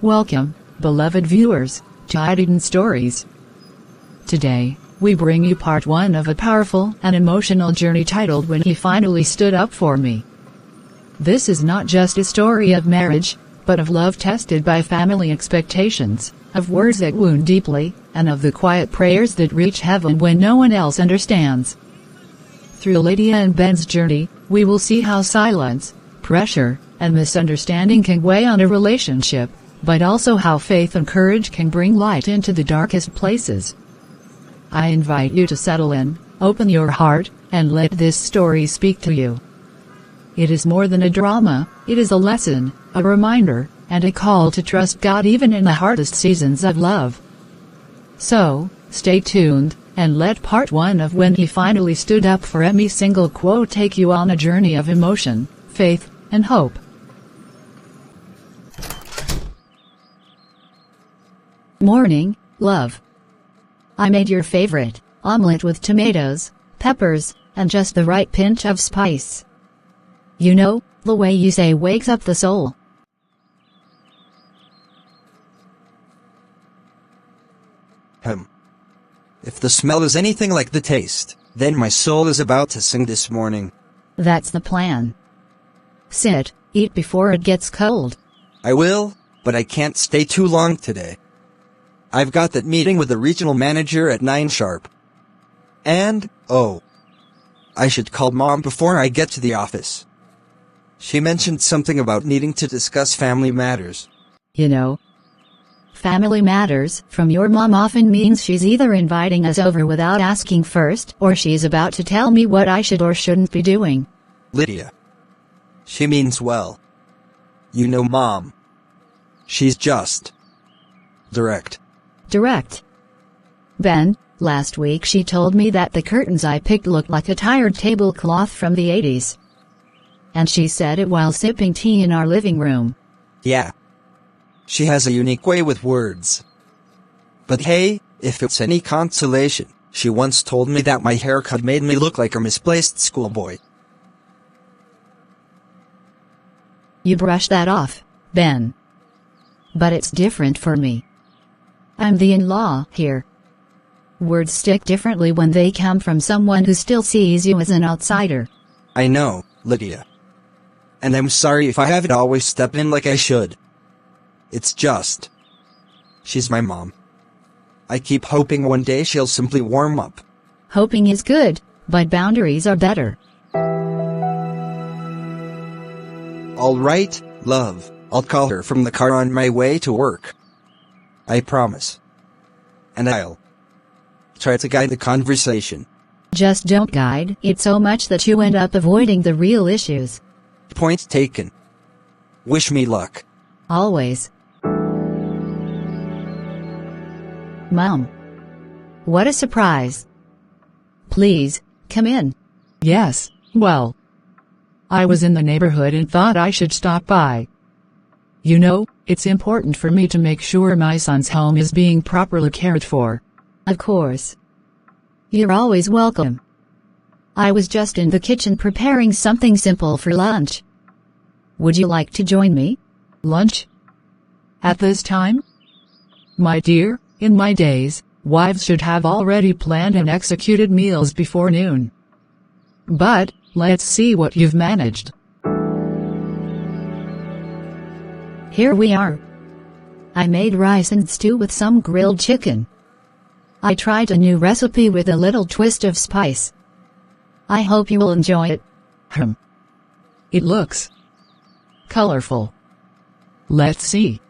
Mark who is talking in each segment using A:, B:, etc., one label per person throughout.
A: Welcome, beloved viewers, to Hidden Stories. Today, we bring you part 1 of a powerful and emotional journey titled When He Finally Stood Up For Me. This is not just a story of marriage, but of love tested by family expectations, of words that wound deeply, and of the quiet prayers that reach heaven when no one else understands. Through Lydia and Ben's journey, we will see how silence, pressure, and misunderstanding can weigh on a relationship, but also how faith and courage can bring light into the darkest places. I invite you to settle in, open your heart, and let this story speak to you. It is more than a drama, it is a lesson, a reminder, and a call to trust God even in the hardest seasons of love. So, stay tuned, and let part 1 of When He Finally Stood Up For Me single quote take you on a journey of emotion, faith, and hope. Morning, love. I made your favorite omelet with tomatoes, peppers, and just the right pinch of spice. You know, the way you say wakes up the soul.
B: If the smell is anything like the taste, then my soul is about to sing this morning.
A: That's the plan. Sit, eat before it gets cold.
B: I will, but I can't stay too long today. I've got that meeting with the regional manager at 9 sharp. And, I should call Mom before I get to the office. She mentioned something about needing to discuss family matters.
A: You know, family matters from your mom often means she's either inviting us over without asking first, or she's about to tell me what I should or shouldn't be doing.
B: Lydia. She means well. You know Mom. She's just direct.
A: Direct. Ben, last week she told me that the curtains I picked looked like a tired tablecloth from the 80s. And she said it while sipping tea in our living room.
B: Yeah. She has a unique way with words. But hey, if it's any consolation, she once told me that my haircut made me look like a misplaced schoolboy.
A: You brush that off, Ben. But it's different for me. I'm the in-law here. Words stick differently when they come from someone who still sees you as an outsider.
B: I know, Lydia. And I'm sorry if I haven't always stepped in like I should. It's just, she's my mom. I keep hoping one day she'll simply warm up.
A: Hoping is good, but boundaries are better.
B: All right, love, I'll call her from the car on my way to work. I promise. And I'll try to guide the conversation.
A: Just don't guide it so much that you end up avoiding the real issues.
B: Point taken. Wish me luck.
A: Always. Mom. What a surprise. Please, come in. Yes, well, I was in the neighborhood and thought I should stop by. You know, it's important for me to make sure my son's home is being properly cared for. Of course. You're always welcome. I was just in the kitchen preparing something simple for lunch. Would you like to join me? Lunch? At this time? My dear, in my days, wives should have already planned and executed meals before noon. But, let's see what you've managed. Here we are. I made rice and stew with some grilled chicken. I tried a new recipe with a little twist of spice. I hope you will enjoy it. It looks colorful. Let's see.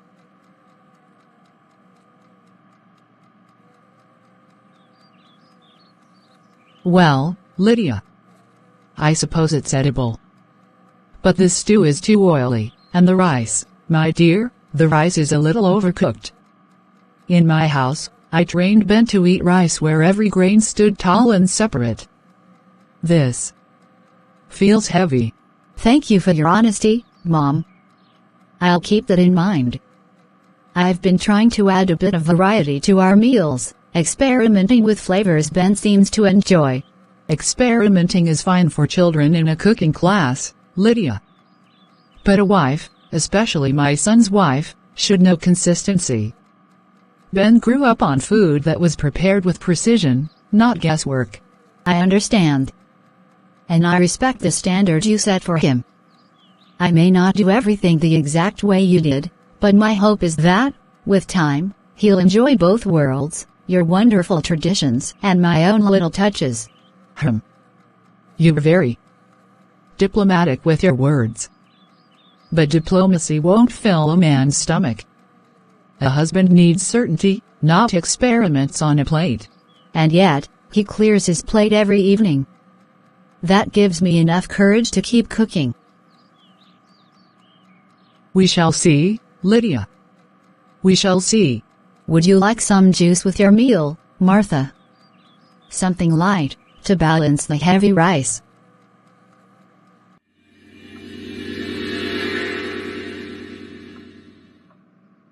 A: Well, Lydia, I suppose it's edible. But this stew is too oily, and the rice, my dear, the rice is a little overcooked. In my house, I trained Ben to eat rice where every grain stood tall and separate. This feels heavy. Thank you for your honesty, Mom. I'll keep that in mind. I've been trying to add a bit of variety to our meals, experimenting with flavors Ben seems to enjoy. Experimenting is fine for children in a cooking class, Lydia. But a wife, especially my son's wife, should know consistency. Ben grew up on food that was prepared with precision, not guesswork.
C: I understand. And I respect the standard you set for him. I may not do everything the exact way you did, but my hope is that, with time, he'll enjoy both worlds, your wonderful traditions and my own little touches.
A: You're very diplomatic with your words. But diplomacy won't fill a man's stomach. A husband needs certainty, not experiments on a plate.
C: And yet, he clears his plate every evening. That gives me enough courage to keep cooking.
A: We shall see, Lydia. We shall see.
C: Would you like some juice with your meal, Martha? Something light, to balance the heavy rice.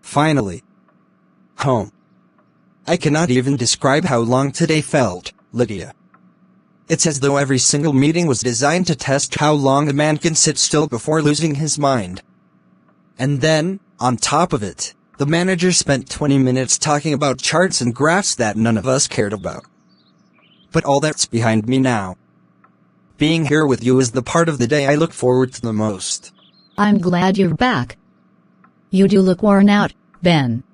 B: Finally. Home. I cannot even describe how long today felt, Lydia. It's as though every single meeting was designed to test how long a man can sit still before losing his mind. And then, on top of it, the manager spent 20 minutes talking about charts and graphs that none of us cared about. But all that's behind me now. Being here with you is the part of the day I look forward to the most.
C: I'm glad you're back. You do look worn out, Ben.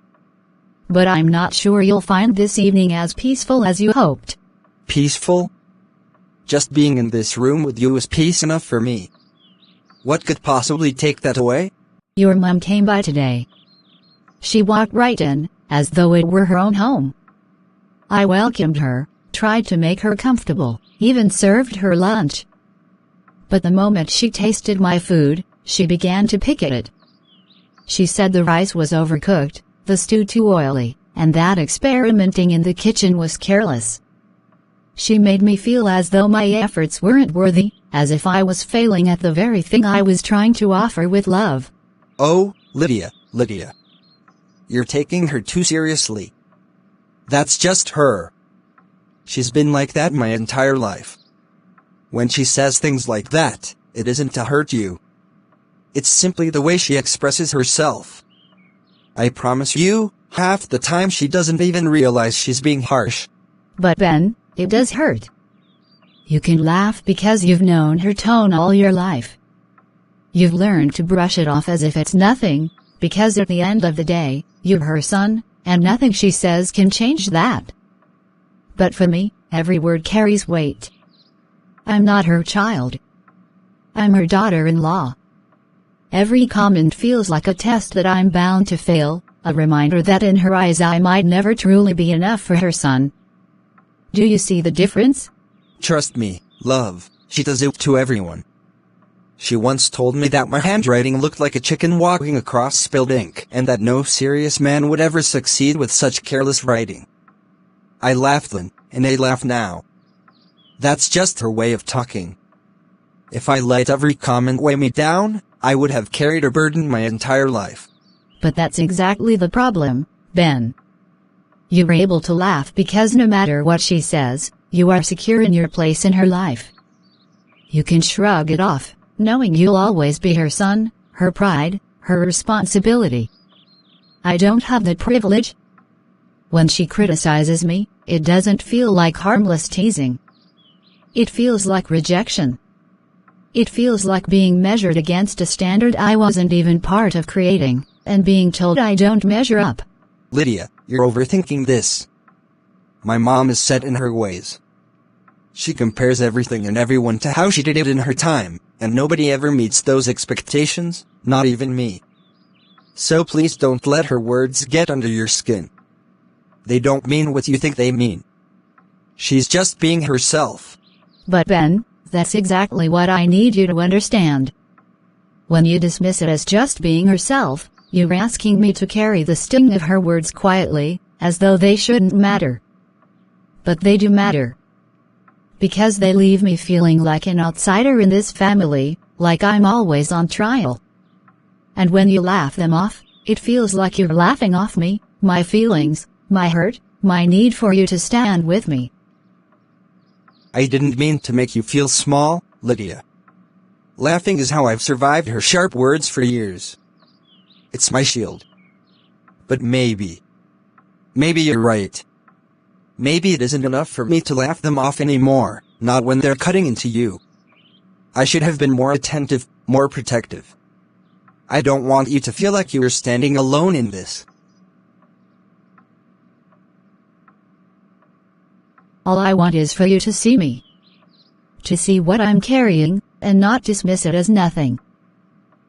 C: But I'm not sure you'll find this evening as peaceful as you hoped.
B: Peaceful? Just being in this room with you is peace enough for me. What could possibly take that away?
C: Your mom came by today. She walked right in, as though it were her own home. I welcomed her, tried to make her comfortable, even served her lunch. But the moment she tasted my food, she began to pick at it. She said the rice was overcooked, the stew too oily, and that experimenting in the kitchen was careless. She made me feel as though my efforts weren't worthy, as if I was failing at the very thing I was trying to offer with love.
B: Oh, Lydia. You're taking her too seriously. That's just her. She's been like that my entire life. When she says things like that, it isn't to hurt you. It's simply the way she expresses herself. I promise you, half the time she doesn't even realize she's being harsh.
C: But Ben, it does hurt. You can laugh because you've known her tone all your life. You've learned to brush it off as if it's nothing, because at the end of the day, you're her son, and nothing she says can change that. But for me, every word carries weight. I'm not her child. I'm her daughter-in-law. Every comment feels like a test that I'm bound to fail, a reminder that in her eyes I might never truly be enough for her son. Do you see the difference?
B: Trust me, love, she does it to everyone. She once told me that my handwriting looked like a chicken walking across spilled ink, and that no serious man would ever succeed with such careless writing. I laughed then, and I laugh now. That's just her way of talking. If I let every comment weigh me down, I would have carried a burden my entire life.
C: But that's exactly the problem, Ben. You're able to laugh because no matter what she says, you are secure in your place in her life. You can shrug it off, knowing you'll always be her son, her pride, her responsibility. I don't have that privilege. When she criticizes me, it doesn't feel like harmless teasing. It feels like rejection. It feels like being measured against a standard I wasn't even part of creating, and being told I don't measure up.
B: Lydia, you're overthinking this. My mom is set in her ways. She compares everything and everyone to how she did it in her time, and nobody ever meets those expectations, not even me. So please don't let her words get under your skin. They don't mean what you think they mean. She's just being herself.
C: But Ben, that's exactly what I need you to understand. When you dismiss it as just being herself, you're asking me to carry the sting of her words quietly, as though they shouldn't matter. But they do matter. Because they leave me feeling like an outsider in this family, like I'm always on trial. And when you laugh them off, it feels like you're laughing off me, my feelings, my hurt, my need for you to stand with me.
B: I didn't mean to make you feel small, Lydia. Laughing is how I've survived her sharp words for years. It's my shield. But maybe you're right. Maybe it isn't enough for me to laugh them off anymore, not when they're cutting into you. I should have been more attentive, more protective. I don't want you to feel like you are standing alone in this.
C: All I want is for you to see me. To see what I'm carrying, and not dismiss it as nothing.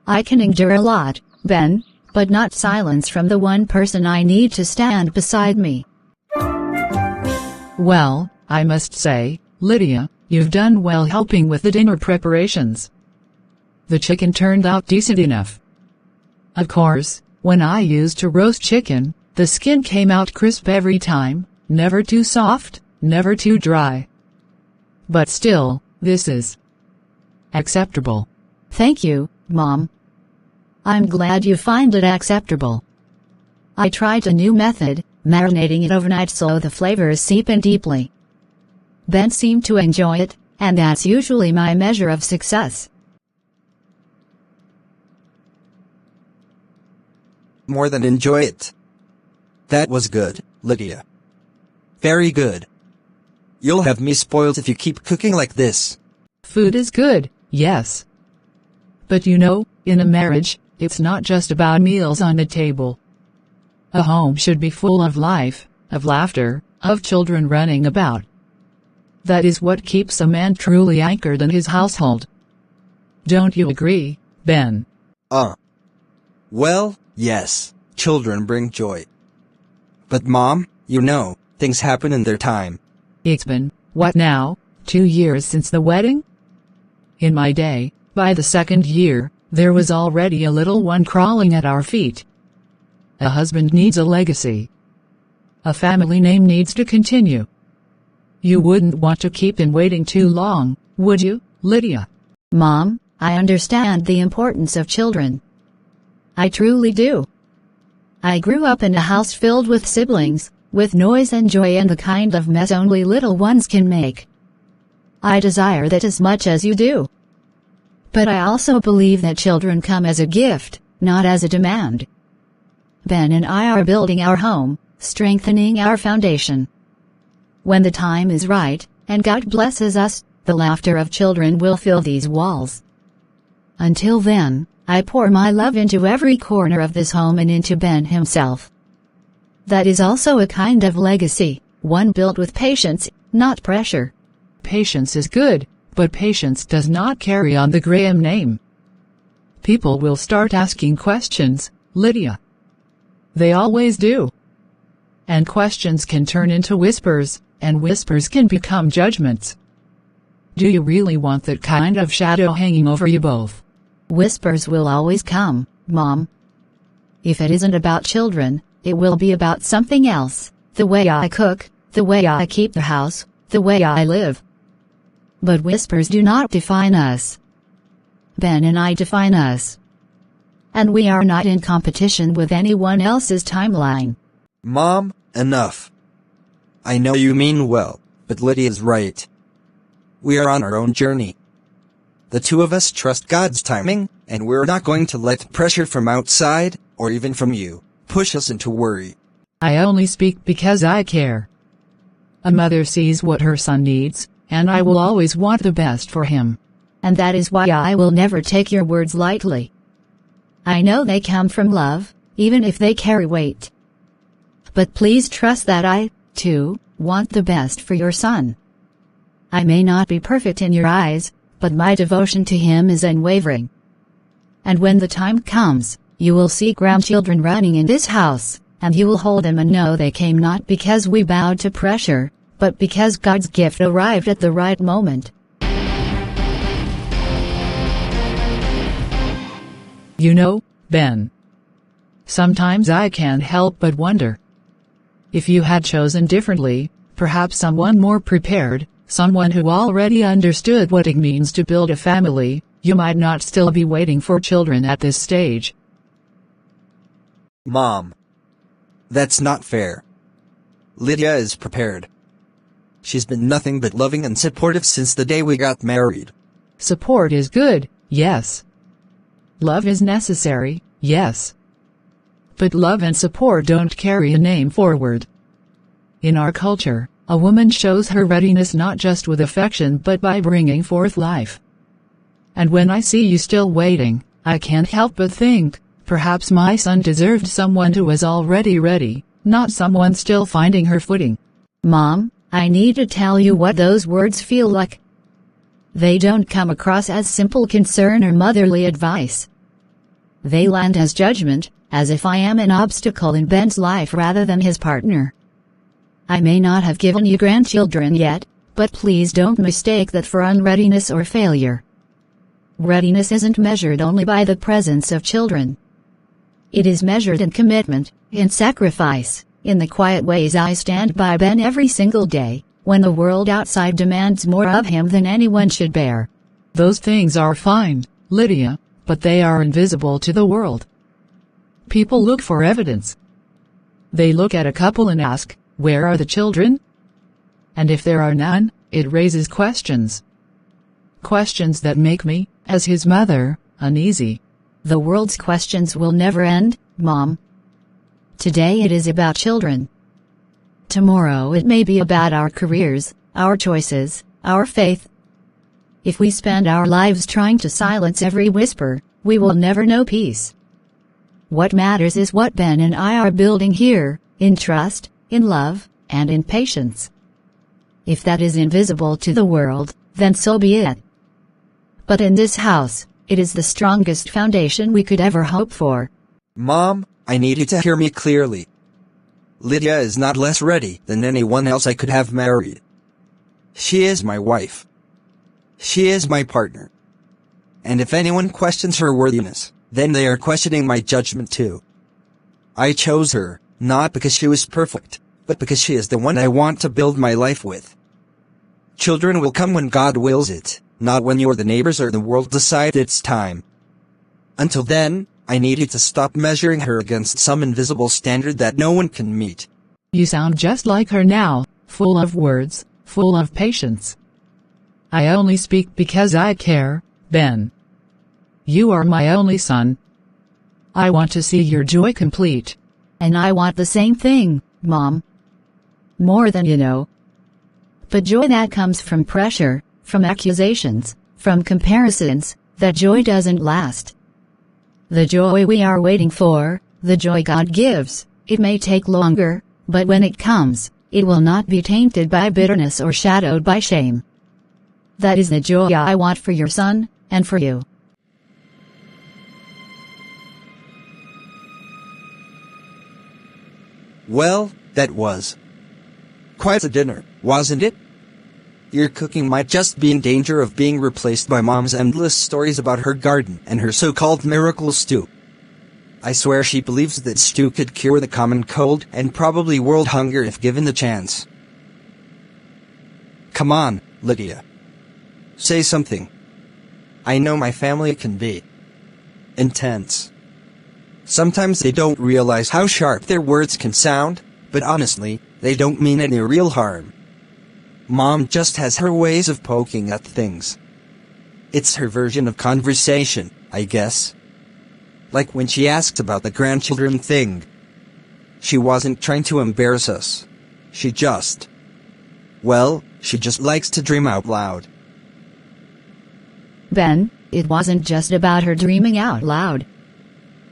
C: I can endure a lot, Ben, but not silence from the one person I need to stand beside me.
A: Well, I must say, Lydia, you've done well helping with the dinner preparations. The chicken turned out decent enough. Of course, when I used to roast chicken, the skin came out crisp every time, never too soft, never too dry. But still, this is acceptable.
C: Thank you, Mom. I'm glad you find it acceptable. I tried a new method, marinating it overnight so the flavors seep in deeply. Ben seemed to enjoy it, and that's usually my measure of success.
B: More than enjoy it. That was good, Lydia. Very good. You'll have me spoiled if you keep cooking like this.
A: Food is good, yes. But you know, in a marriage, it's not just about meals on the table. A home should be full of life, of laughter, of children running about. That is what keeps a man truly anchored in his household. Don't you agree, Ben?
B: Well, yes, children bring joy. But Mom, you know, things happen in their time.
A: It's been, what now, 2 years since the wedding? In my day, by the 2nd year, there was already a little one crawling at our feet. A husband needs a legacy. A family name needs to continue. You wouldn't want to keep him waiting too long, would you, Lydia?
C: Mom, I understand the importance of children. I truly do. I grew up in a house filled with siblings, with noise and joy and the kind of mess only little ones can make. I desire that as much as you do. But I also believe that children come as a gift, not as a demand. Ben and I are building our home, strengthening our foundation. When the time is right, and God blesses us, the laughter of children will fill these walls. Until then, I pour my love into every corner of this home and into Ben himself. That is also a kind of legacy, one built with patience, not pressure.
A: Patience is good, but patience does not carry on the Graham name. People will start asking questions, Lydia. They always do. And questions can turn into whispers, and whispers can become judgments. Do you really want that kind of shadow hanging over you both?
C: Whispers will always come, Mom. If it isn't about children, it will be about something else, the way I cook, the way I keep the house, the way I live. But whispers do not define us. Ben and I define us. And we are not in competition with anyone else's timeline.
B: Mom, enough. I know you mean well, but Lydia's right. We are on our own journey. The two of us trust God's timing, and we're not going to let pressure from outside, or even from you, push us into worry.
A: I only speak because I care. A mother sees what her son needs, and I will always want the best for him.
C: And that is why I will never take your words lightly. I know they come from love, even if they carry weight. But please trust that I, too, want the best for your son. I may not be perfect in your eyes, but my devotion to him is unwavering. And when the time comes, you will see grandchildren running in this house, and you will hold them and know they came not because we bowed to pressure, but because God's gift arrived at the right moment.
A: You know, Ben, sometimes I can't help but wonder. If you had chosen differently, perhaps someone more prepared, someone who already understood what it means to build a family, you might not still be waiting for children at this stage.
B: Mom. That's not fair. Lydia is prepared. She's been nothing but loving and supportive since the day we got married.
A: Support is good, yes. Love is necessary, yes. but love and support don't carry a name forward. In our culture, a woman shows her readiness not just with affection but by bringing forth life. And when I see you still waiting, I can't help but think, perhaps my son deserved someone who was already ready, not someone still finding her footing.
C: Mom, I need to tell you what those words feel like. They don't come across as simple concern or motherly advice. They land as judgment, as if I am an obstacle in Ben's life rather than his partner. I may not have given you grandchildren yet, but please don't mistake that for unreadiness or failure. Readiness isn't measured only by the presence of children. It is measured in commitment, in sacrifice, in the quiet ways I stand by Ben every single day, when the world outside demands more of him than anyone should bear.
A: Those things are fine, Lydia, but they are invisible to the world. People look for evidence. They look at a couple and ask, where are the children? And if there are none, it raises questions. Questions that make me, as his mother, uneasy.
C: The world's questions will never end, Mom. Today it is about children. Tomorrow it may be about our careers, our choices, our faith. If we spend our lives trying to silence every whisper, we will never know peace. What matters is what Ben and I are building here, in trust, in love, and in patience. If that is invisible to the world, then so be it. But in this house, it is the strongest foundation we could ever hope for.
B: Mom, I need you to hear me clearly. Lydia is not less ready than anyone else I could have married. She is my wife. She is my partner. And if anyone questions her worthiness, then they are questioning my judgment too. I chose her, not because she was perfect, but because she is the one I want to build my life with. Children will come when God wills it, not when you or the neighbors or the world decide it's time. Until then, I need you to stop measuring her against some invisible standard that no one can meet.
A: You sound just like her now, full of words, full of patience. I only speak because I care, Ben. You are my only son. I want to see your joy complete.
C: And I want the same thing, Mom. More than you know. But joy that comes from pressure, from accusations, from comparisons, that joy doesn't last. The joy we are waiting for, the joy God gives, it may take longer, but when it comes, it will not be tainted by bitterness or shadowed by shame. That is the joy I want for your son, and for you.
B: Well, that was quite a dinner, wasn't it? Your cooking might just be in danger of being replaced by Mom's endless stories about her garden and her so-called miracle stew. I swear she believes that stew could cure the common cold and probably world hunger if given the chance. Come on, Lydia. Say something. I know my family can be intense. Sometimes they don't realize how sharp their words can sound, but honestly, they don't mean any real harm. Mom just has her ways of poking at things. It's her version of conversation, I guess. Like when she asked about the grandchildren thing. She wasn't trying to embarrass us. She just likes to dream out loud.
C: Ben, it wasn't just about her dreaming out loud.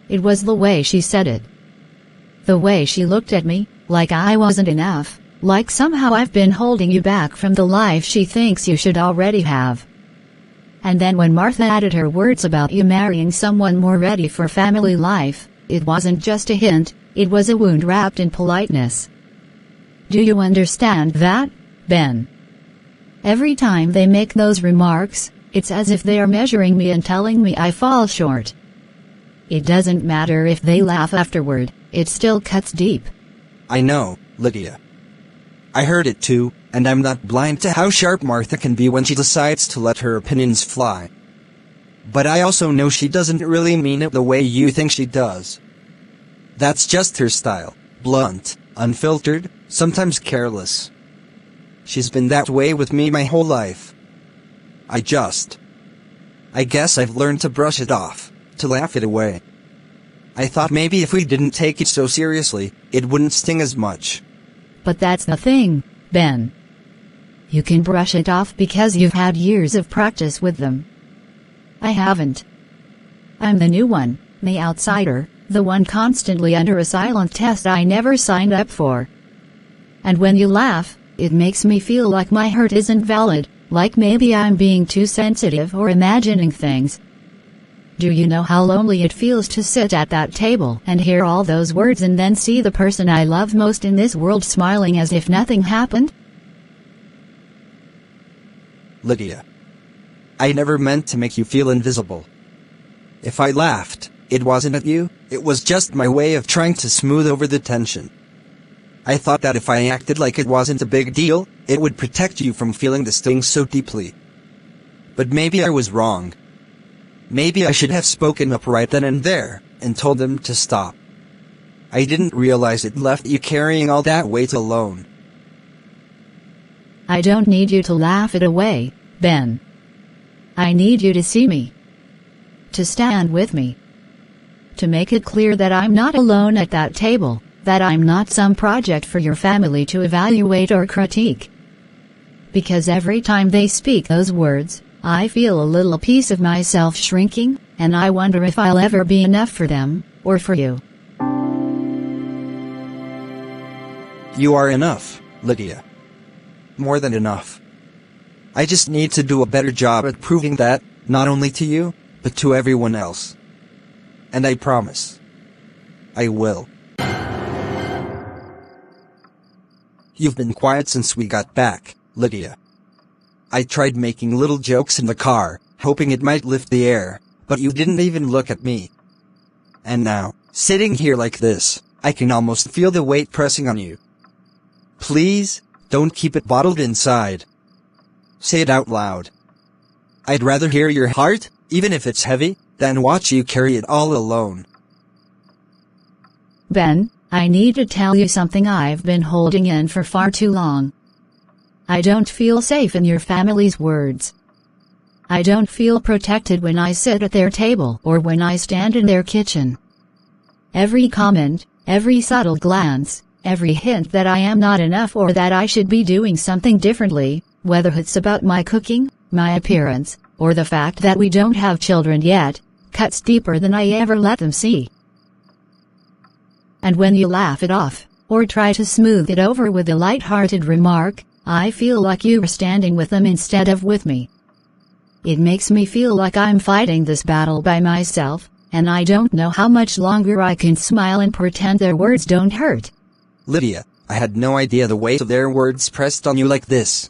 C: It was the way she said it. The way she looked at me, like I wasn't enough, like somehow I've been holding you back from the life she thinks you should already have. And then when Martha added her words about you marrying someone more ready for family life, it wasn't just a hint, it was a wound wrapped in politeness. Do you understand that, Ben? Every time they make those remarks, it's as if they are measuring me and telling me I fall short. It doesn't matter if they laugh afterward, it still cuts deep.
B: I know, Lydia. I heard it too, and I'm not blind to how sharp Martha can be when she decides to let her opinions fly. But I also know she doesn't really mean it the way you think she does. That's just her style, blunt, unfiltered, sometimes careless. She's been that way with me my whole life. I guess I've learned to brush it off, to laugh it away. I thought maybe if we didn't take it so seriously, it wouldn't sting as much.
C: But that's the thing, Ben. You can brush it off because you've had years of practice with them. I haven't. I'm the new one, the outsider, the one constantly under a silent test I never signed up for. And when you laugh, it makes me feel like my hurt isn't valid, like maybe I'm being too sensitive or imagining things. Do you know how lonely it feels to sit at that table and hear all those words and then see the person I love most in this world smiling as if nothing happened?
B: Lydia. I never meant to make you feel invisible. If I laughed, it wasn't at you, it was just my way of trying to smooth over the tension. I thought that if I acted like it wasn't a big deal, it would protect you from feeling the sting so deeply. But maybe I was wrong. Maybe I should have spoken up right then and there, and told them to stop. I didn't realize it left you carrying all that weight alone.
C: I don't need you to laugh it away, Ben. I need you to see me. To stand with me. To make it clear that I'm not alone at that table, that I'm not some project for your family to evaluate or critique. Because every time they speak those words, I feel a little piece of myself shrinking, and I wonder if I'll ever be enough for them, or for you.
B: You are enough, Lydia. More than enough. I just need to do a better job at proving that, not only to you, but to everyone else. And I promise. I will. You've been quiet since we got back, Lydia. I tried making little jokes in the car, hoping it might lift the air, but you didn't even look at me. And now, sitting here like this, I can almost feel the weight pressing on you. Please, don't keep it bottled inside. Say it out loud. I'd rather hear your heart, even if it's heavy, than watch you carry it all alone.
C: Ben, I need to tell you something I've been holding in for far too long. I don't feel safe in your family's words. I don't feel protected when I sit at their table or when I stand in their kitchen. Every comment, every subtle glance, every hint that I am not enough or that I should be doing something differently, whether it's about my cooking, my appearance, or the fact that we don't have children yet, cuts deeper than I ever let them see. And when you laugh it off, or try to smooth it over with a light-hearted remark, I feel like you are standing with them instead of with me. It makes me feel like I'm fighting this battle by myself, and I don't know how much longer I can smile and pretend their words don't hurt.
B: Lydia, I had no idea the weight of their words pressed on you like this.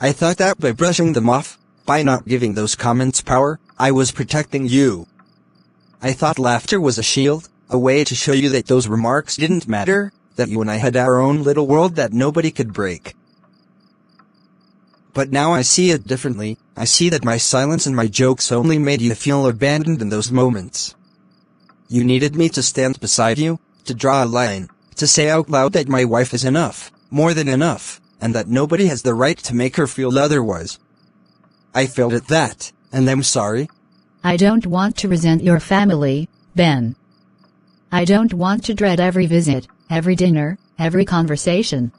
B: I thought that by brushing them off, by not giving those comments power, I was protecting you. I thought laughter was a shield, a way to show you that those remarks didn't matter, that you and I had our own little world that nobody could break. But now I see it differently. I see that my silence and my jokes only made you feel abandoned in those moments. You needed me to stand beside you, to draw a line, to say out loud that my wife is enough, more than enough, and that nobody has the right to make her feel otherwise. I failed at that, and I'm sorry.
C: I don't want to resent your family, Ben. I don't want to dread every visit, every dinner, every conversation.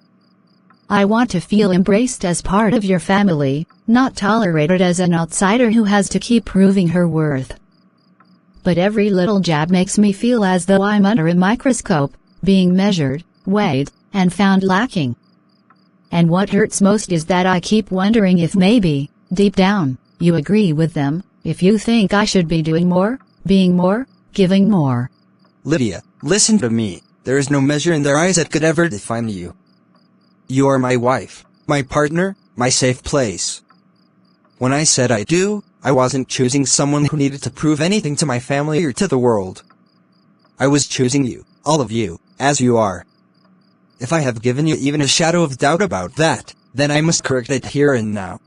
C: I want to feel embraced as part of your family, not tolerated as an outsider who has to keep proving her worth. But every little jab makes me feel as though I'm under a microscope, being measured, weighed, and found lacking. And what hurts most is that I keep wondering if maybe, deep down, you agree with them, if you think I should be doing more, being more, giving more.
B: Lydia, listen to me. There is no measure in their eyes that could ever define you. You are my wife, my partner, my safe place. When I said I do, I wasn't choosing someone who needed to prove anything to my family or to the world. I was choosing you, all of you, as you are. If I have given you even a shadow of doubt about that, then I must correct it here and now.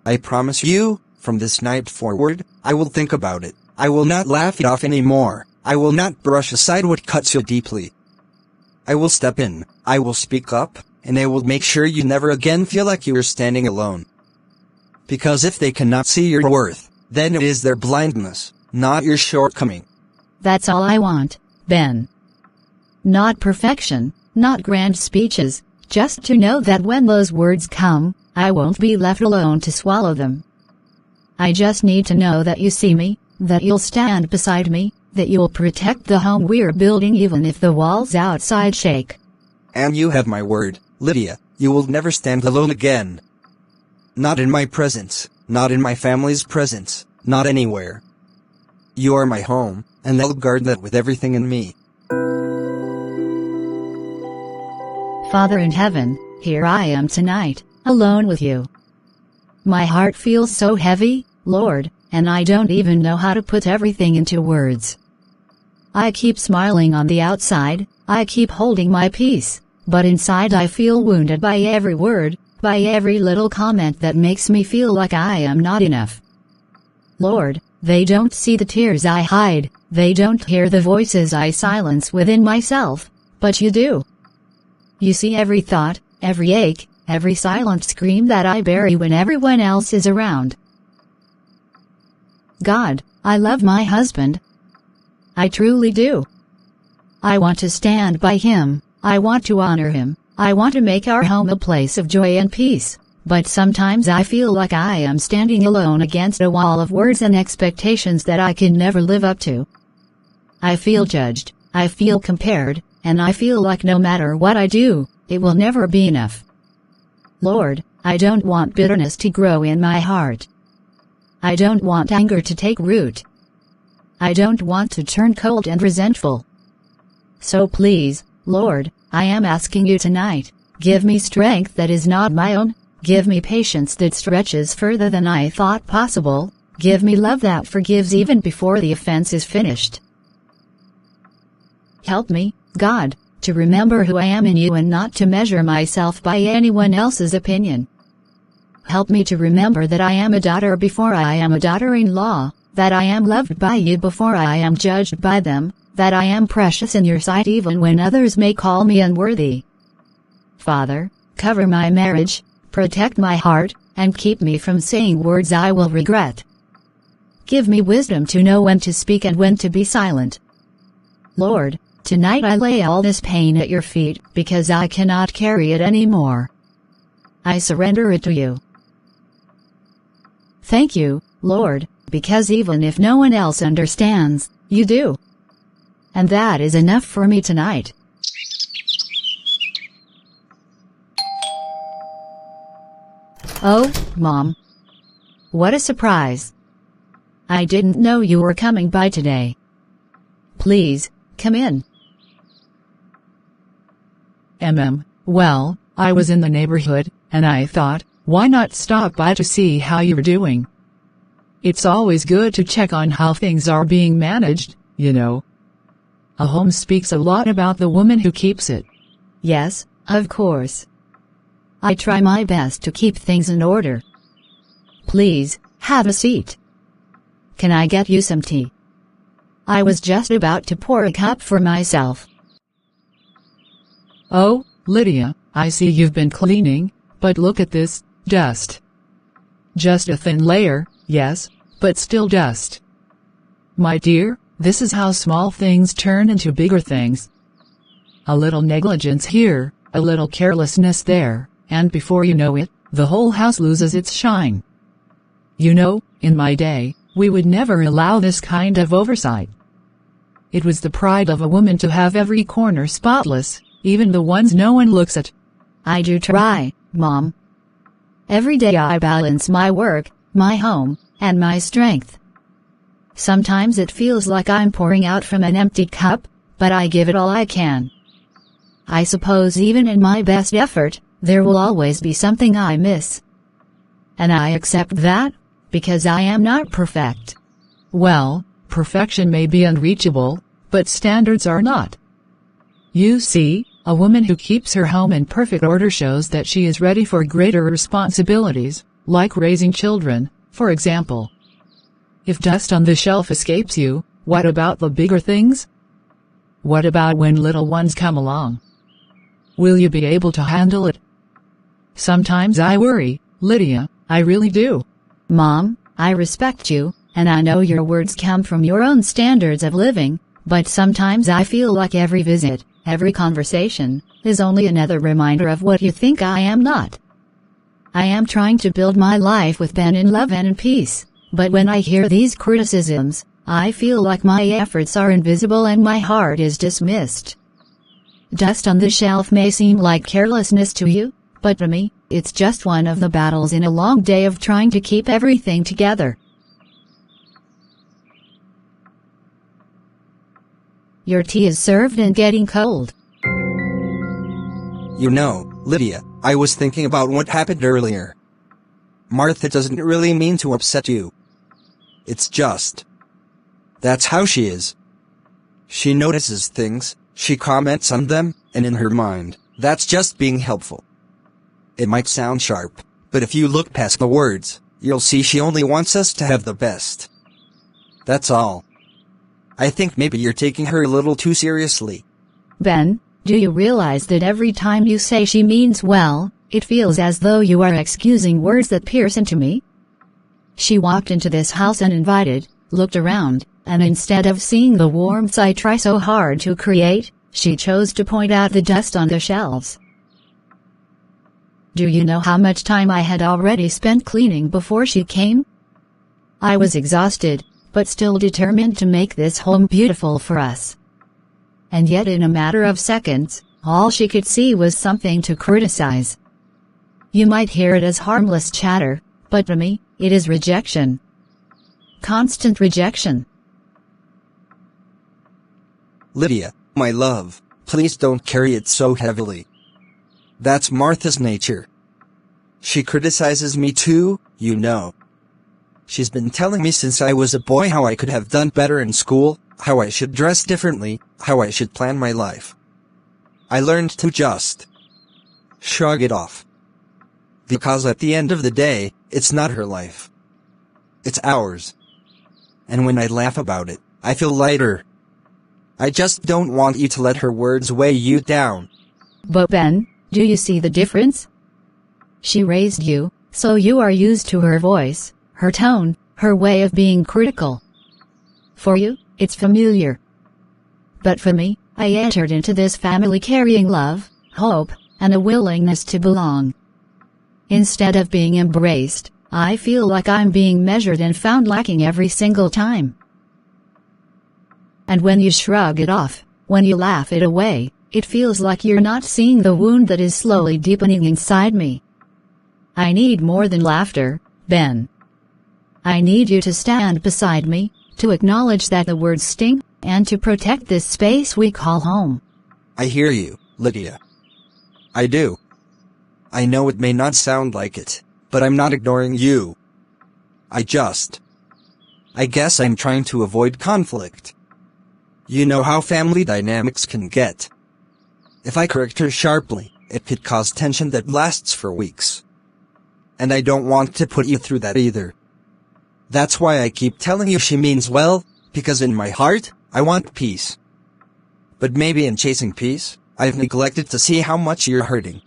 B: I promise you, from this night forward, I will think about it. I will not laugh it off anymore. I will not brush aside what cuts you deeply. I will step in, I will speak up, and I will make sure you never again feel like you are standing alone. Because if they cannot see your worth, then it is their blindness, not your shortcoming.
C: That's all I want, Ben. Not perfection, not grand speeches, just to know that when those words come, I won't be left alone to swallow them. I just need to know that you see me, that you'll stand beside me, that you'll protect the home we're building even if the walls outside shake.
B: And you have my word, Lydia, you will never stand alone again. Not in my presence, not in my family's presence, not anywhere. You are my home, and I'll guard that with everything in me.
C: Father in heaven, here I am tonight, alone with you. My heart feels so heavy, Lord, and I don't even know how to put everything into words. I keep smiling on the outside, I keep holding my peace, but inside I feel wounded by every word, by every little comment that makes me feel like I am not enough. Lord, they don't see the tears I hide, they don't hear the voices I silence within myself, but you do. You see every thought, every ache, every silent scream that I bury when everyone else is around. God, I love my husband. I truly do. I want to stand by him, I want to honor him, I want to make our home a place of joy and peace, but sometimes I feel like I am standing alone against a wall of words and expectations that I can never live up to. I feel judged, I feel compared, and I feel like no matter what I do, it will never be enough. Lord, I don't want bitterness to grow in my heart. I don't want anger to take root. I don't want to turn cold and resentful. So please, Lord, I am asking you tonight, give me strength that is not my own, give me patience that stretches further than I thought possible, give me love that forgives even before the offense is finished. Help me, God, to remember who I am in you and not to measure myself by anyone else's opinion. Help me to remember that I am a daughter before I am a daughter-in-law, that I am loved by you before I am judged by them, that I am precious in your sight even when others may call me unworthy. Father, cover my marriage, protect my heart, and keep me from saying words I will regret. Give me wisdom to know when to speak and when to be silent. Lord, tonight I lay all this pain at your feet because I cannot carry it anymore. I surrender it to you. Thank you, Lord, because even if no one else understands, you do. And that is enough for me tonight. Oh, Mom. What a surprise. I didn't know you were coming by today. Please, come in.
A: Well, I was in the neighborhood, and I thought, why not stop by to see how you're doing? It's always good to check on how things are being managed, you know. A home speaks a lot about the woman who keeps it.
C: Yes, of course. I try my best to keep things in order. Please, have a seat. Can I get you some tea? I was just about to pour a cup for myself.
A: Oh, Lydia, I see you've been cleaning, but look at this, dust. Just a thin layer, yes, but still dust. My dear, this is how small things turn into bigger things. A little negligence here, a little carelessness there, and before you know it, the whole house loses its shine. You know, in my day, we would never allow this kind of oversight. It was the pride of a woman to have every corner spotless, even the ones no one looks at.
C: I do try, Mom. Every day I balance my work, my home, and my strength. Sometimes it feels like I'm pouring out from an empty cup, but I give it all I can. I suppose even in my best effort, there will always be something I miss. And I accept that, because I am not perfect.
A: Well, perfection may be unreachable, but standards are not. You see, a woman who keeps her home in perfect order shows that she is ready for greater responsibilities, like raising children, for example. If dust on the shelf escapes you, what about the bigger things? What about when little ones come along? Will you be able to handle it? Sometimes I worry, Lydia, I really do.
C: Mom, I respect you, and I know your words come from your own standards of living, But sometimes I feel like every visit, every conversation, is only another reminder of what you think I am not. I am trying to build my life with Ben in love and in peace, but when I hear these criticisms, I feel like my efforts are invisible and my heart is dismissed. Dust on the shelf may seem like carelessness to you, but to me, it's just one of the battles in a long day of trying to keep everything together. Your tea is served and getting cold.
B: You know, Lydia, I was thinking about what happened earlier. Martha doesn't really mean to upset you. It's just. That's how she is. She notices things, she comments on them, and in her mind, that's just being helpful. It might sound sharp, but if you look past the words, you'll see she only wants us to have the best. That's all. I think maybe you're taking her a little too seriously.
C: Ben, do you realize that every time you say she means well, it feels as though you are excusing words that pierce into me? She walked into this house uninvited, looked around, and instead of seeing the warmth I try so hard to create, she chose to point out the dust on the shelves. Do you know how much time I had already spent cleaning before she came? I was exhausted, but still determined to make this home beautiful for us. And yet in a matter of seconds, all she could see was something to criticize. You might hear it as harmless chatter, but to me, it is rejection. Constant rejection.
B: Lydia, my love, please don't carry it so heavily. That's Martha's nature. She criticizes me too, you know. She's been telling me since I was a boy how I could have done better in school, how I should dress differently, how I should plan my life. I learned to just shrug it off. Because at the end of the day, it's not her life. It's ours. And when I laugh about it, I feel lighter. I just don't want you to let her words weigh you down.
C: But Ben, do you see the difference? She raised you, so you are used to her voice, her tone, her way of being critical. For you, it's familiar. But for me, I entered into this family carrying love, hope, and a willingness to belong. Instead of being embraced, I feel like I'm being measured and found lacking every single time. And when you shrug it off, when you laugh it away, it feels like you're not seeing the wound that is slowly deepening inside me. I need more than laughter, Ben. I need you to stand beside me, to acknowledge that the words sting, and to protect this space we call home.
B: I hear you, Lydia. I do. I know it may not sound like it, but I'm not ignoring you. I guess I'm trying to avoid conflict. You know how family dynamics can get. If I correct her sharply, it could cause tension that lasts for weeks. And I don't want to put you through that either. That's why I keep telling you she means well, because in my heart, I want peace. But maybe in chasing peace, I've neglected to see how much you're hurting.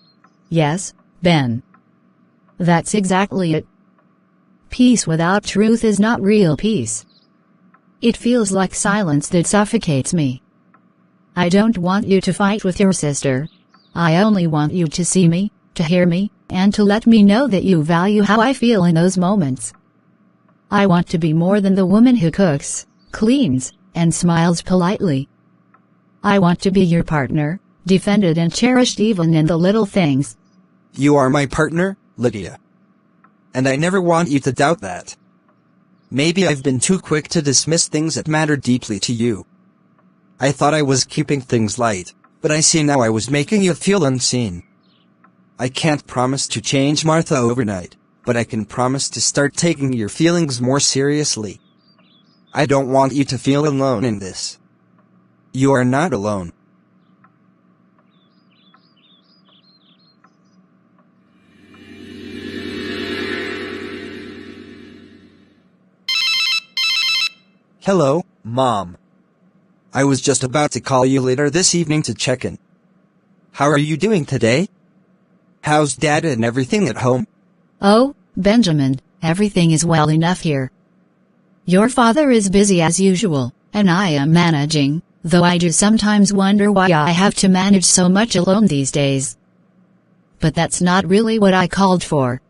C: Yes, Ben. That's exactly it. Peace without truth is not real peace. It feels like silence that suffocates me. I don't want you to fight with your sister. I only want you to see me, to hear me, and to let me know that you value how I feel in those moments. I want to be more than the woman who cooks, cleans, and smiles politely. I want to be your partner, defended and cherished even in the little things.
B: You are my partner, Lydia. And I never want you to doubt that. Maybe I've been too quick to dismiss things that matter deeply to you. I thought I was keeping things light, but I see now I was making you feel unseen. I can't promise to change Martha overnight, but I can promise to start taking your feelings more seriously. I don't want you to feel alone in this. You are not alone. Hello, Mom. I was just about to call you later this evening to check in. How are you doing today? How's Dad and everything at home?
C: Oh, Benjamin, everything is well enough here. Your father is busy as usual, and I am managing, though I do sometimes wonder why I have to manage so much alone these days. But that's not really what I called for.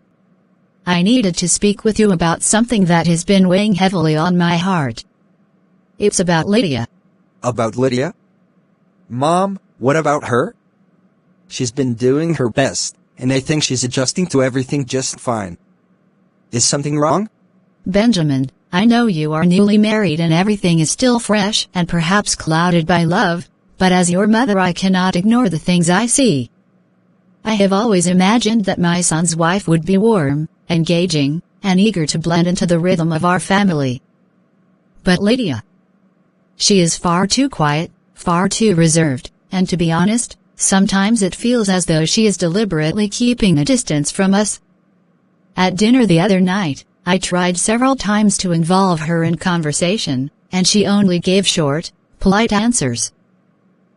C: I needed to speak with you about something that has been weighing heavily on my heart. It's about Lydia.
B: About Lydia? Mom, what about her? She's been doing her best, and I think she's adjusting to everything just fine. Is something wrong?
C: Benjamin, I know you are newly married and everything is still fresh and perhaps clouded by love, but as your mother I cannot ignore the things I see. I have always imagined that my son's wife would be warm, engaging, and eager to blend into the rhythm of our family. But Lydia, she is far too quiet, far too reserved, and to be honest, sometimes it feels as though she is deliberately keeping a distance from us. At dinner the other night, I tried several times to involve her in conversation, and she only gave short, polite answers.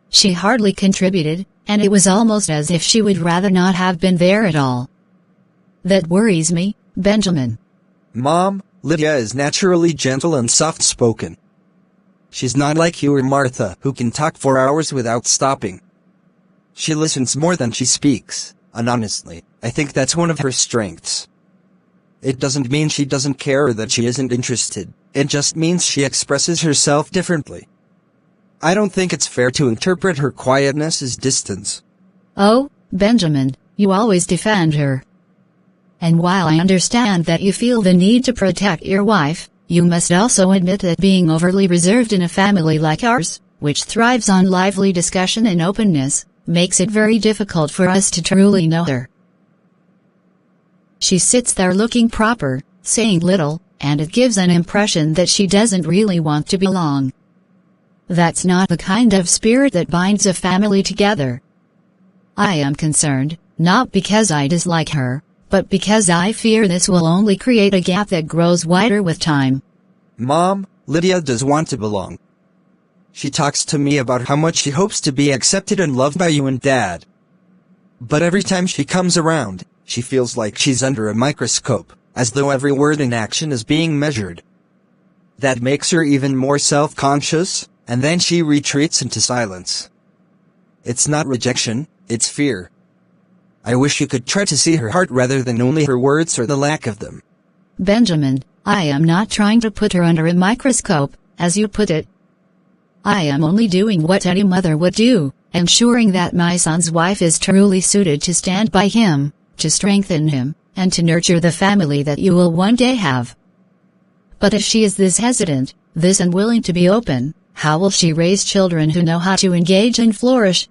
C: She hardly contributed, and it was almost as if she would rather not have been there at all. That worries me, Benjamin.
B: Mom, Lydia is naturally gentle and soft-spoken. She's not like you or Martha, who can talk for hours without stopping. She listens more than she speaks, and honestly, I think that's one of her strengths. It doesn't mean she doesn't care or that she isn't interested, it just means she expresses herself differently. I don't think it's fair to interpret her quietness as distance.
C: Oh, Benjamin, you always defend her. And while I understand that you feel the need to protect your wife, you must also admit that being overly reserved in a family like ours, which thrives on lively discussion and openness, makes it very difficult for us to truly know her. She sits there looking proper, saying little, and it gives an impression that she doesn't really want to belong. That's not the kind of spirit that binds a family together. I am concerned, not because I dislike her, but because I fear this will only create a gap that grows wider with time.
B: Mom, Lydia does want to belong. She talks to me about how much she hopes to be accepted and loved by you and Dad. But every time she comes around, she feels like she's under a microscope, as though every word and action is being measured. That makes her even more self-conscious, and then she retreats into silence. It's not rejection, it's fear. I wish you could try to see her heart rather than only her words or the lack of them.
C: Benjamin, I am not trying to put her under a microscope, as you put it. I am only doing what any mother would do, ensuring that my son's wife is truly suited to stand by him, to strengthen him, and to nurture the family that you will one day have. But if she is this hesitant, this unwilling to be open, how will she raise children who know how to engage and flourish?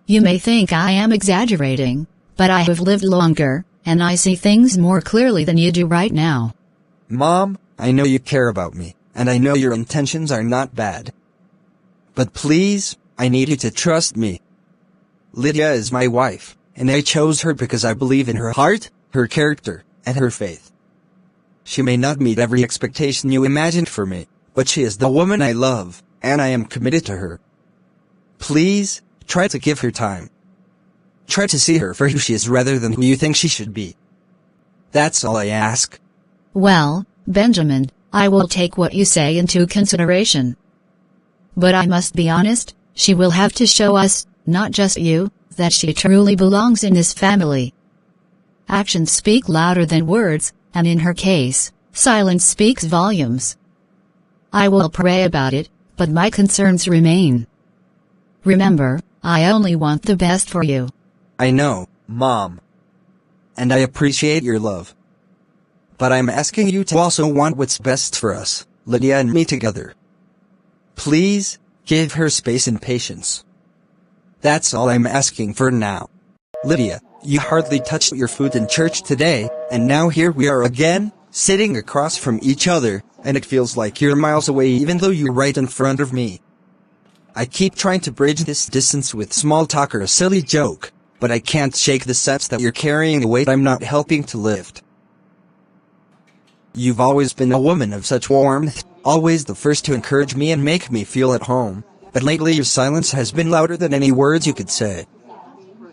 C: You may think I am exaggerating, but I have lived longer, and I see things more clearly than you do right now.
B: Mom, I know you care about me, and I know your intentions are not bad. But please, I need you to trust me. Lydia is my wife, and I chose her because I believe in her heart, her character, and her faith. She may not meet every expectation you imagined for me, but she is the woman I love, and I am committed to her. Please, try to give her time. Try to see her for who she is rather than who you think she should be. That's all I ask.
C: Well, Benjamin, I will take what you say into consideration. But I must be honest, she will have to show us, not just you, that she truly belongs in this family. Actions speak louder than words, and in her case, silence speaks volumes. I will pray about it, but my concerns remain. Remember, I only want the best for you.
B: I know, Mom. And I appreciate your love. But I'm asking you to also want what's best for us, Lydia and me together. Please, give her space and patience. That's all I'm asking for now. Lydia, you hardly touched your food in church today, and now here we are again, sitting across from each other, and it feels like you're miles away even though you're right in front of me. I keep trying to bridge this distance with small talk or a silly joke, but I can't shake the sense that you're carrying a weight I'm not helping to lift. You've always been a woman of such warmth, always the first to encourage me and make me feel at home, but lately your silence has been louder than any words you could say.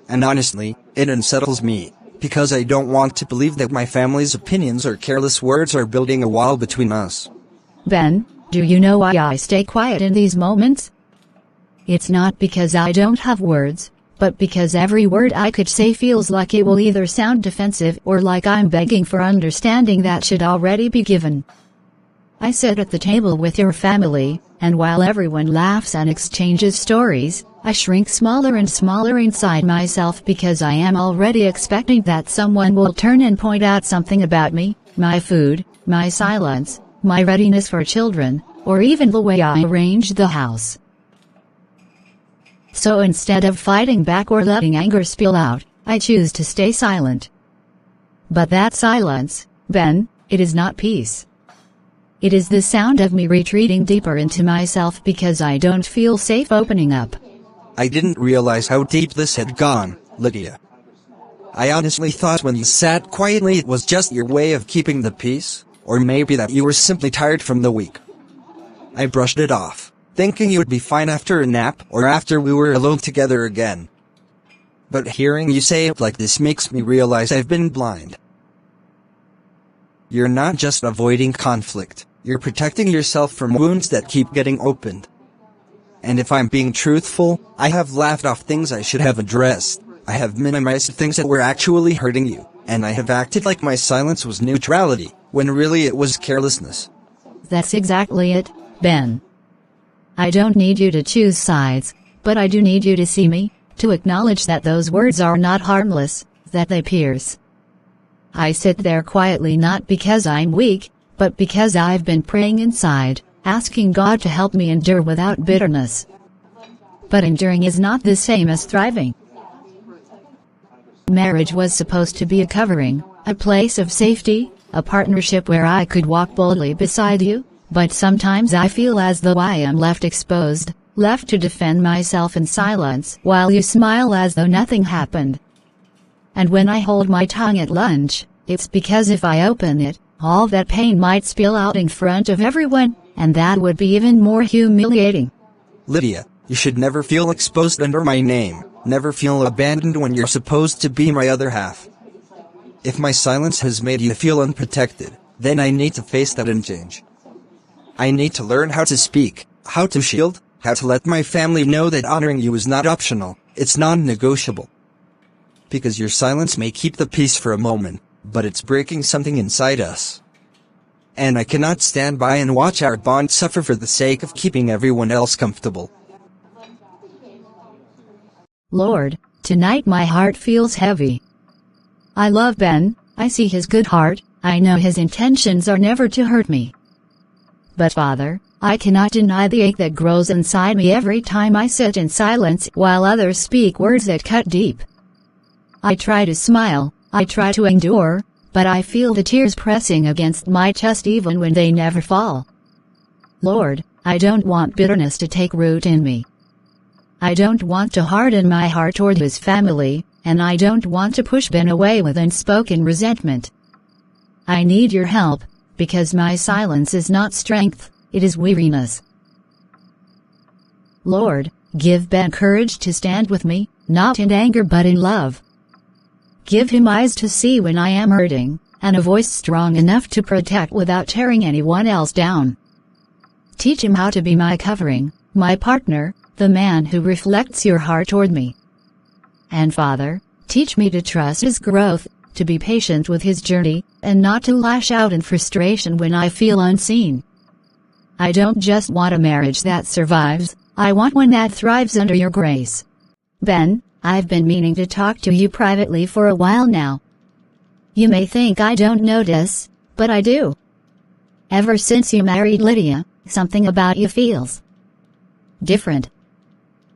B: And honestly, it unsettles me, because I don't want to believe that my family's opinions or careless words are building a wall between us.
C: Ben, do you know why I stay quiet in these moments? It's not because I don't have words, but because every word I could say feels like it will either sound defensive or like I'm begging for understanding that should already be given. I sit at the table with your family, and while everyone laughs and exchanges stories, I shrink smaller and smaller inside myself because I am already expecting that someone will turn and point out something about me, my food, my silence, my readiness for children, or even the way I arrange the house. So instead of fighting back or letting anger spill out, I choose to stay silent. But that silence, Ben, it is not peace. It is the sound of me retreating deeper into myself because I don't feel safe opening up.
B: I didn't realize how deep this had gone, Lydia. I honestly thought when you sat quietly it was just your way of keeping the peace, or maybe that you were simply tired from the week. I brushed it off, thinking you would be fine after a nap or after we were alone together again. But hearing you say it like this makes me realize I've been blind. You're not just avoiding conflict, you're protecting yourself from wounds that keep getting opened. And if I'm being truthful, I have laughed off things I should have addressed, I have minimized things that were actually hurting you, and I have acted like my silence was neutrality, when really it was carelessness.
C: That's exactly it, Ben. I don't need you to choose sides, but I do need you to see me, to acknowledge that those words are not harmless, that they pierce. I sit there quietly not because I'm weak, but because I've been praying inside, asking God to help me endure without bitterness. But enduring is not the same as thriving. Marriage was supposed to be a covering, a place of safety, a partnership where I could walk boldly beside you, but sometimes I feel as though I am left exposed, left to defend myself in silence while you smile as though nothing happened. And when I hold my tongue at lunch, it's because if I open it, all that pain might spill out in front of everyone, and that would be even more humiliating.
B: Lydia, you should never feel exposed under my name, never feel abandoned when you're supposed to be my other half. If my silence has made you feel unprotected, then I need to face that and change. I need to learn how to speak, how to shield, how to let my family know that honoring you is not optional, it's non-negotiable. Because your silence may keep the peace for a moment, but it's breaking something inside us. And I cannot stand by and watch our bond suffer for the sake of keeping everyone else comfortable.
C: Lord, tonight my heart feels heavy. I love Ben, I see his good heart, I know his intentions are never to hurt me. But Father, I cannot deny the ache that grows inside me every time I sit in silence while others speak words that cut deep. I try to smile, I try to endure, but I feel the tears pressing against my chest even when they never fall. Lord, I don't want bitterness to take root in me. I don't want to harden my heart toward his family, and I don't want to push Ben away with unspoken resentment. I need your help, because my silence is not strength, it is weariness. Lord, give Ben courage to stand with me, not in anger but in love. Give him eyes to see when I am hurting, and a voice strong enough to protect without tearing anyone else down. Teach him how to be my covering, my partner, the man who reflects your heart toward me. And Father, teach me to trust his growth, to be patient with his journey, and not to lash out in frustration when I feel unseen. I don't just want a marriage that survives, I want one that thrives under your grace. Ben, I've been meaning to talk to you privately for a while now. You may think I don't notice, but I do. Ever since you married Lydia, something about you feels different.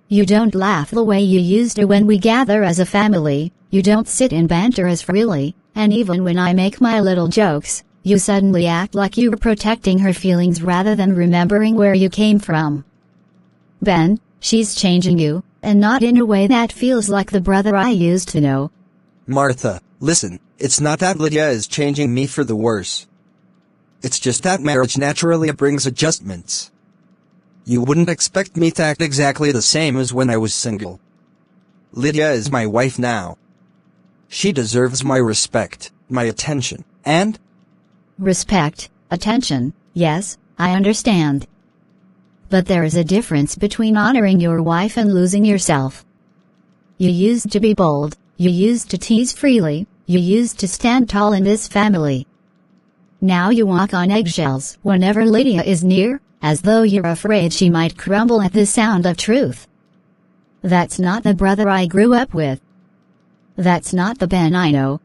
C: You don't laugh the way you used to when we gather as a family, you don't sit and banter as freely, and even when I make my little jokes, you suddenly act like you were protecting her feelings rather than remembering where you came from. Ben, she's changing you, and not in a way that feels like the brother I used to know.
B: Martha, listen, it's not that Lydia is changing me for the worse. It's just that marriage naturally brings adjustments. You wouldn't expect me to act exactly the same as when I was single. Lydia is my wife now. She deserves my respect, my attention, and...
C: Respect, attention, yes, I understand. But there is a difference between honoring your wife and losing yourself. You used to be bold, you used to tease freely, you used to stand tall in this family. Now you walk on eggshells whenever Lydia is near, as though you're afraid she might crumble at the sound of truth. That's not the brother I grew up with. That's not the Ben I know.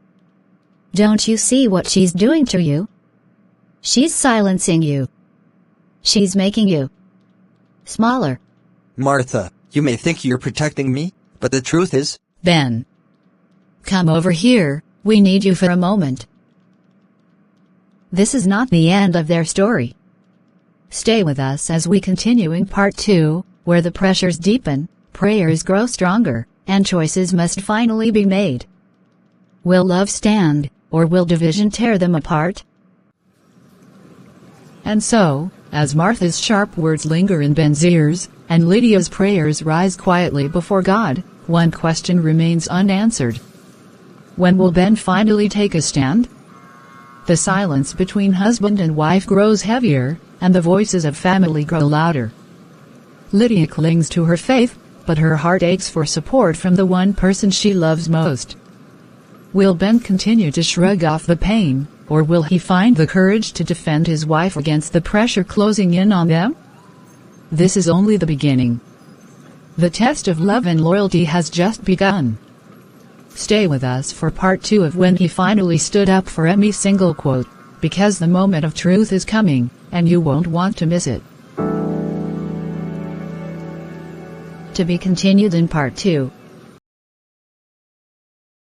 C: Don't you see what she's doing to you? She's silencing you. She's making you smaller.
B: Martha, you may think you're protecting me, but the truth is,
A: Ben. Come over here, we need you for a moment. This is not the end of their story. Stay with us as we continue in part 2, where the pressures deepen, prayers grow stronger, and choices must finally be made. Will love stand, or will division tear them apart? And so, as Martha's sharp words linger in Ben's ears, and Lydia's prayers rise quietly before God, one question remains unanswered. When will Ben finally take a stand? The silence between husband and wife grows heavier, and the voices of family grow louder. Lydia clings to her faith, but her heart aches for support from the one person she loves most. Will Ben continue to shrug off the pain, or will he find the courage to defend his wife against the pressure closing in on them? This is only the beginning. The test of love and loyalty has just begun. Stay with us for part 2 of When He Finally Stood Up for Me. Single quote, because the moment of truth is coming, and you won't want to miss it. To be continued in part 2.